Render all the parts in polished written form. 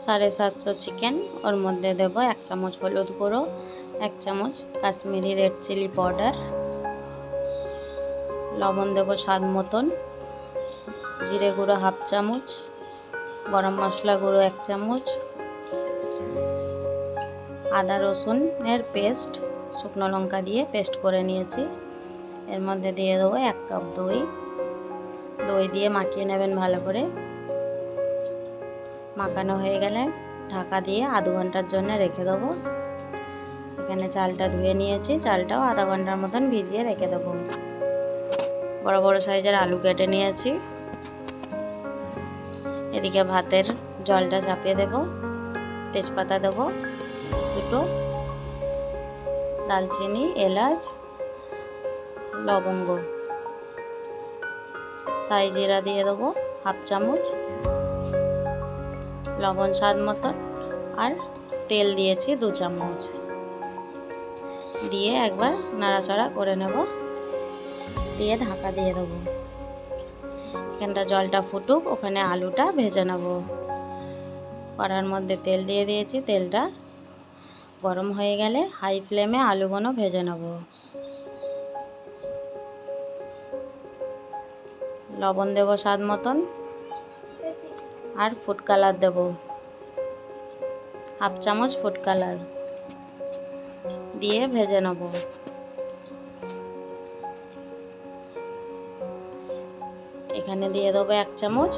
750 chicken, ওর মধ্যে দেব 1 চামচ হলুদ গুঁড়ো, 1 চামচ কাশ্মীরি রেড চিলি পাউডার, লবণ দেব স্বাদ মতন, জিরে গুঁড়ো 1/2 চামচ, গরম মশলা গুঁড়ো 1 চামচ, আদা রসুনের পেস্ট শুকনো লঙ্কা দিয়ে পেস্ট করে নিয়েছি। এর মধ্যে দিয়ে দেবো 1 কাপ দই। দই দিয়ে মাখিয়ে নেবেন ভালো করে। মাখানো হয়ে গেলে ঢাকা দিয়ে আধা ঘন্টার জন্য রেখে দেবো। এখানে চালটা ধুয়ে নিয়েছি, চালটাও আধা ঘন্টার মতন ভিজিয়ে রেখে দেবো। বড় বড় সাইজের আলু কেটে নিয়েছি। এদিকে ভাতের জলটা চাপিয়ে দেব, তেজপাতা দেব 2টো, দালচিনি, এলাচ, লবঙ্গ, সাই জিরা দিয়ে দেবো 1/2 চামচ, লবণ স্বাদ মতন, আর তেল দিয়েছি 2 চামচ। দিয়ে একবার নাড়াচাড়া করে নেব, দিয়ে ঢাকা দিয়ে দেবো। এখানটা জলটা ফুটুক, ওখানে আলুটা ভেজে নেব। কড়ার মধ্যে তেল দিয়ে দিয়েছি, তেলটা গরম হয়ে গেলে হাই ফ্লেমে আলুগুলো ভেজে নেব। লবণ দেব স্বাদ মতন, আর ফুড কালার দেব 1/2 চামচ ফুড কালার দিয়ে ভেজে নেব। এখানে দিয়ে দেবো 1 চামচ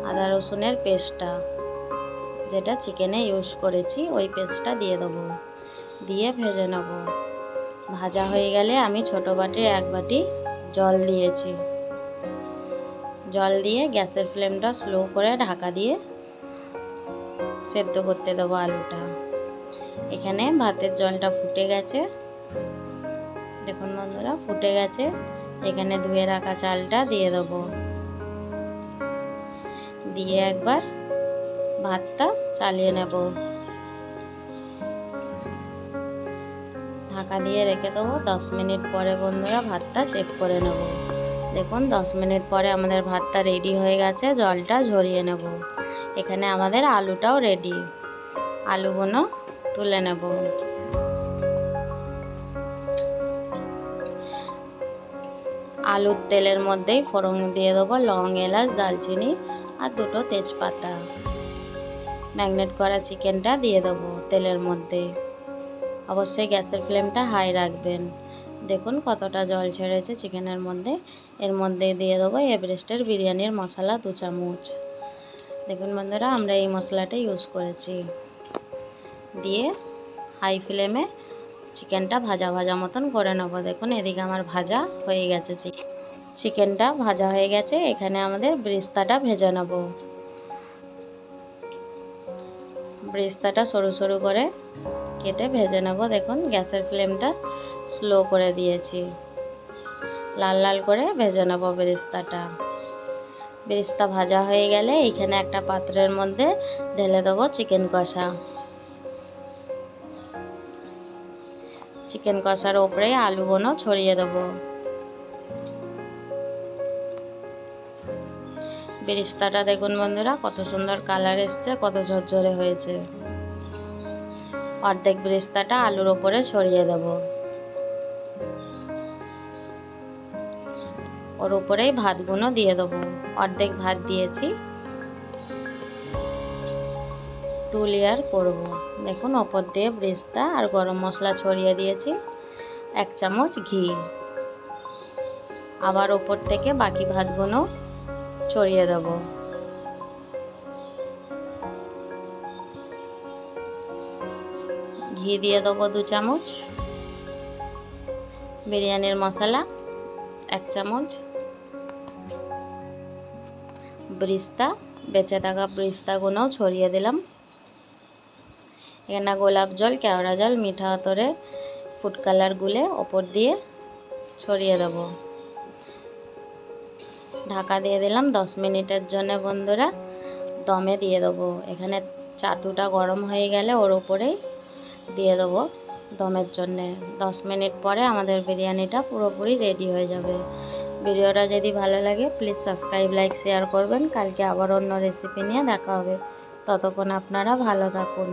আদা রসুনের পেস্টটা, যেটা চিকেনে ইউজ করেছি, ওই পেস্টটা দিয়ে দেবো। দিয়ে ভেজে নেব। ভাজা হয়ে গেলে আমি ছোট বাটির 1 বাটি জল দিয়েছি। জল দিয়ে গ্যাসের ফ্লেমটা স্লো করে ঢাকা দিয়ে সেদ্ধ করতে দেবো আলুটা। এখানে ভাতের জলটা ফুটে গেছে, দেখুন বন্ধুরা ফুটে গেছে। এখানে ধুয়ে রাখা চালটা দিয়ে দেবো, দিয়ে একবার ভাতটা চালিয়ে নেব। ঢাকা দিয়ে রেখে দেবো। 10 মিনিট পরে বন্ধুরা ভাতটা চেক করে নেব। দেখুন 10 মিনিট পরে আমাদের ভাতটা রেডি হয়ে গেছে। জলটা ঝরিয়ে নেব। এখানে আমাদের আলুটাও রেডি। আলুগুলো তুলে নেব। আলুর তেলের মধ্যেই ফোড়ন দিয়ে দেবো লং, এলাচ, দালচিনি আর 2টো তেজপাতা। ম্যারিনেট করা চিকেনটা দিয়ে দেবো তেলের মধ্যে। অবশ্যই গ্যাসের ফ্লেমটা হাই রাখবেন। দেখুন কতটা জল ছেড়েছে চিকেনের মধ্যে। এর মধ্যে দিয়ে দেবো এভারেস্টের বিরিয়ানির মশলা 2 চামচ। দেখুন বন্ধুরা আমরা এই মশলাটা ইউজ করেছি। দিয়ে হাই ফ্লেমে চিকেনটা ভাজা ভাজা মতন করে নেবো। দেখুন এদিকে আমার ভাজা হয়ে গেছে, চিকেনটা ভাজা হয়ে গেছে। এখানে আমাদের ব্রেস্তাটা ভেজে নেব। ব্রেস্তাটা সরু সরু করে কেটে ভেজে নেব। দেখুন গ্যাসের ফ্লেমটা স্লো করে দিয়েছি। লাল লাল করে ভেজে নেব বেরেস্তাটা। বেরেস্তা ভাজা হয়ে গেলে এখানে একটা পাত্রের মধ্যে ঢেলে দেবো চিকেন কষা। চিকেন কষার ওপরে আলুগুলো ছড়িয়ে দেবো। বেরেস্তাটা দেখুন বন্ধুরা কত সুন্দর কালার এসছে, কত ঝরঝরে হয়েছে। অর্ধেক বেরেস্তাটা আলুর ওপরে ছড়িয়ে দেব। ওর উপরেই ভাতগুলো দিয়ে দেবো। অর্ধেক ভাত দিয়েছি, 2 লেয়ার করব। দেখুন ওপর দিয়ে বেরেস্তা আর গরম মশলা ছড়িয়ে দিয়েছি, 1 চামচ ঘি। আবার ওপর থেকে বাকি ভাতগুলো ছড়িয়ে দেব। ঘি দিয়ে দেবো 2 চামচ। বিরিয়ানির মশলা 1 চামচ। বেরেস্তা, বেঁচে থাকা বেরেস্তাগুলোও ছড়িয়ে দিলাম। এখানে গোলাপ জল, কেওড়া জল, মিঠা আতরে ফুড কালার গুলে ওপর দিয়ে ছড়িয়ে দেব। ঢাকা দিয়ে দিলাম 10 মিনিটের জন্য বন্ধুরা। দমে দিয়ে দেবো। এখানে চাতুটা গরম হয়ে গেলে ওর উপরেই দিয়ে দেবো দমের জন্যে। 10 মিনিট পরে আমাদের বিরিয়ানিটা পুরোপুরি রেডি হয়ে যাবে। ভিডিওটা যদি ভালো লাগে প্লিজ সাবস্ক্রাইব, লাইক, শেয়ার করবেন। কালকে আবার অন্য রেসিপি নিয়ে দেখা হবে। ততক্ষণ আপনারা ভালো থাকুন।